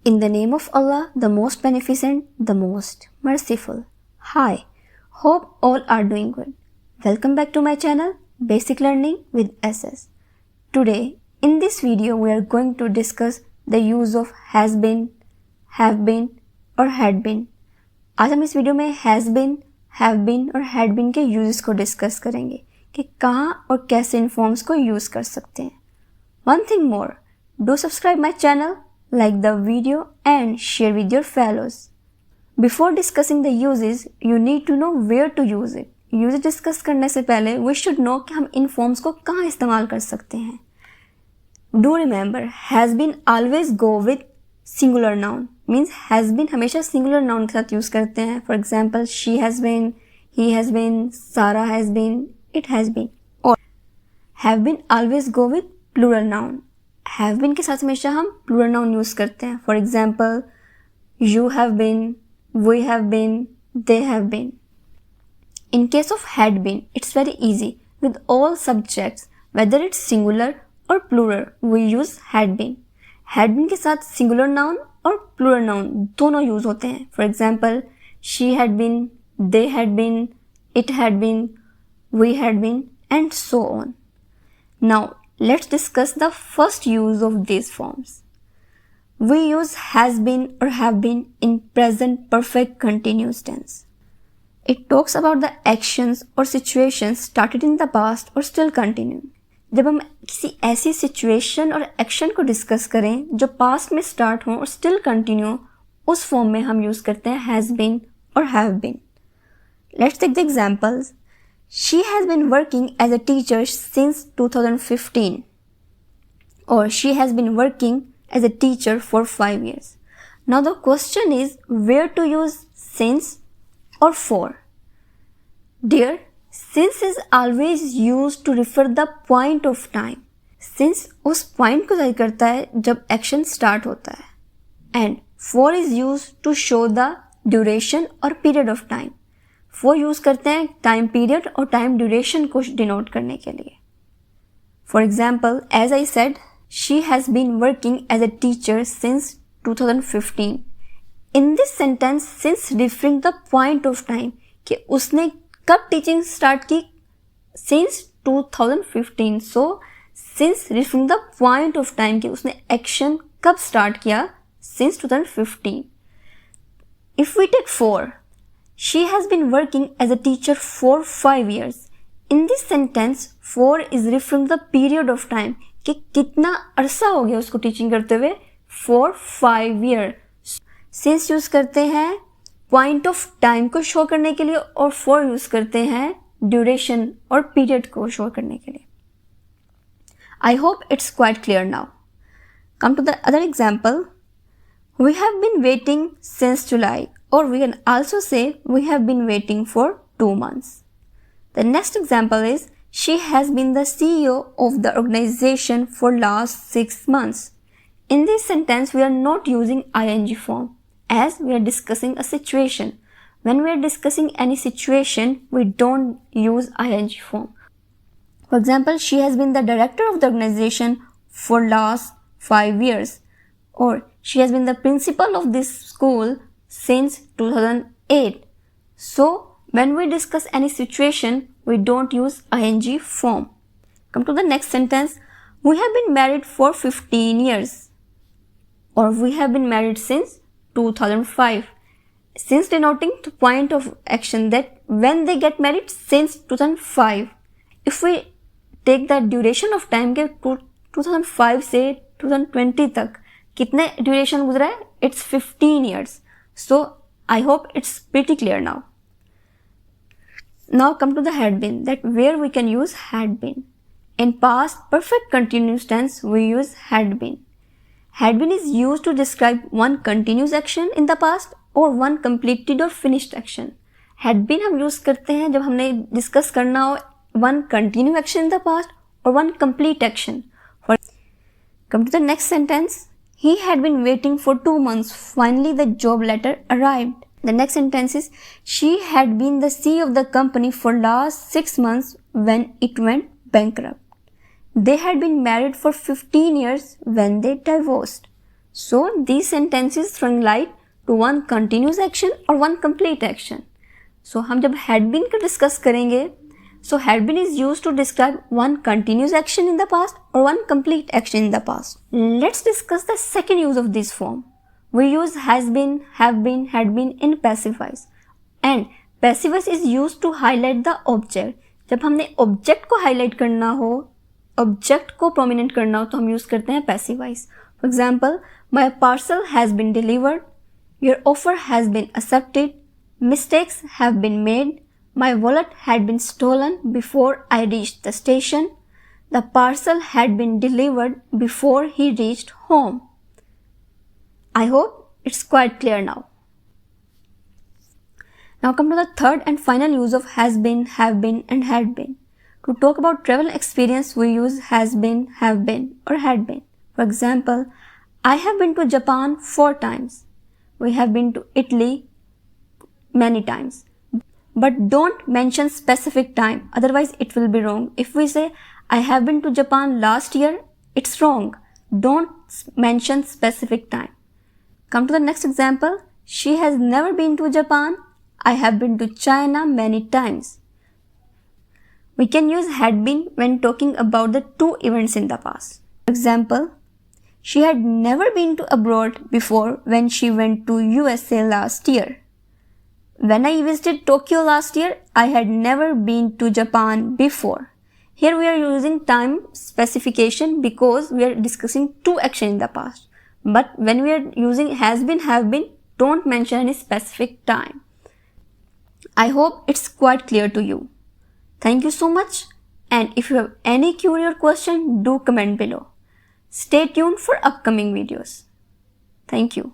In the name of Allah, the most beneficent, the most merciful. Hi, hope all are doing good. Welcome back to my channel, Basic Learning with SS. Today, in this video, we are going to discuss the use of has been, have been और had been. आज हम इस video में has been, have been और had been के uses को discuss करेंगे कि कहाँ और कैसे इन फॉर्म्स को यूज कर सकते हैं. One thing more, do subscribe my channel, like the video and share with your fellows. Before discussing the uses, you need to know where to use it. Uses discuss करने से पहले we should know कि हम इन forms को कहाँ इस्तेमाल कर सकते हैं. Do remember, has been always go with singular noun. Means has been हमेशा singular noun के साथ use करते हैं. For example, she has been, he has been, Sarah has been, it has been. और have been always go with plural noun. Have been के साथ हमेशा हम plural noun use करते हैं. For example, you have been, we have been, they have been. In case of had been, it's very easy. With all subjects, whether it's singular or plural, we use had been. Had been के साथ singular noun और plural noun दोनों use होते हैं. For example, she had been, they had been, it had been, we had been, and so on. Now, let's discuss the first use of these forms. We use has been or have been in present perfect continuous tense. It talks about the actions or situations started in the past or still continuing. जब हम किसी ऐसी situation और action को discuss करें जो past में start हो और still continue, उस form में हम use करते हैं has been और have been. Let's take the examples. She has been working as a teacher since 2015. Or she has been working as a teacher for 5 years. Now the question is where to use since or for. Dear, since is always used to refer the point of time. Since उस point को जाहिर करता है जब action start होता है. And for is used to show the duration or period of time. For use करते हैं time period और time duration को denote करने के लिए. For example, as I said, she has been working as a teacher since 2015. In this sentence, since referring the point of time कि उसने कब teaching start की since 2015. So, since referring the point of time कि उसने action कब start किया since 2015. If we take for, she has been working as a teacher for 5 years. In this sentence, for is referring the period of time कि कितना अरसा हो गया उसको टीचिंग करते हुए for 5 years. Since यूज करते हैं point of time को शो करने के लिए और for यूज करते हैं duration और period को शो करने के लिए. I hope it's quite clear now. Come to the other example. We have been waiting since July. Or we can also say we have been waiting for 2 months. The next example is she has been the CEO of the organization for last 6 months. In this sentence, we are not using ing form as we are discussing a situation. When we are discussing any situation, we don't use ing form. For example, she has been the director of the organization for last 5 years. Or she has been the principal of this school since 2008. So, when we discuss any situation, we don't use ing form. Come to the next sentence. We have been married for 15 years. Or we have been married since 2005. Since denoting the point of action that when they get married since 2005. If we take the duration of time के 2005 से 2020 तक कितने duration गुजरा है? It's 15 years. So, I hope it's pretty clear now. Now come to the had been, that where we can use had been. In past perfect continuous tense, we use had been. Had been is used to describe one continuous action in the past or one completed or finished action. Had been हम use करते हैं जब हमने discuss करना हो one continuous action in the past or one complete action. Come to the next sentence. He had been waiting for 2 months. Finally, the job letter arrived. The next sentence is, she had been the CEO of the company for last 6 months when it went bankrupt. They had been married for 15 years when they divorced. So these sentences throwing light to one continuous action or one complete action. So हम जब had been का discuss करेंगे, so had been is used to describe one continuous action in the past or one complete action in the past. Let's discuss the second use of this form. We use has been, have been, had been in passive voice. And passive voice is used to highlight the object. जब हमने object को highlight करना हो, object को prominent करना हो, तो हम use करते हैं passive voice. For example, my parcel has been delivered. Your offer has been accepted. Mistakes have been made. My wallet had been stolen before I reached the station. The parcel had been delivered before he reached home. I hope it's quite clear now. Now come to the third and final use of has been, have been and had been. To talk about travel experience, we use has been, have been or had been. For example, I have been to Japan 4 times. We have been to Italy many times. But don't mention specific time, otherwise it will be wrong. If we say I have been to Japan last year, it's wrong. Don't mention specific time. Come to the next example. She has never been to Japan. I have been to China many times. We can use had been when talking about the 2 events in the past. For example, she had never been to abroad before when she went to USA last year. When I visited Tokyo last year, I had never been to Japan before. Here we are using time specification because we are discussing 2 actions in the past. But when we are using has been, have been, don't mention any specific time. I hope it's quite clear to you. Thank you so much, and if you have any query or question, do comment below. Stay tuned for upcoming videos. Thank you.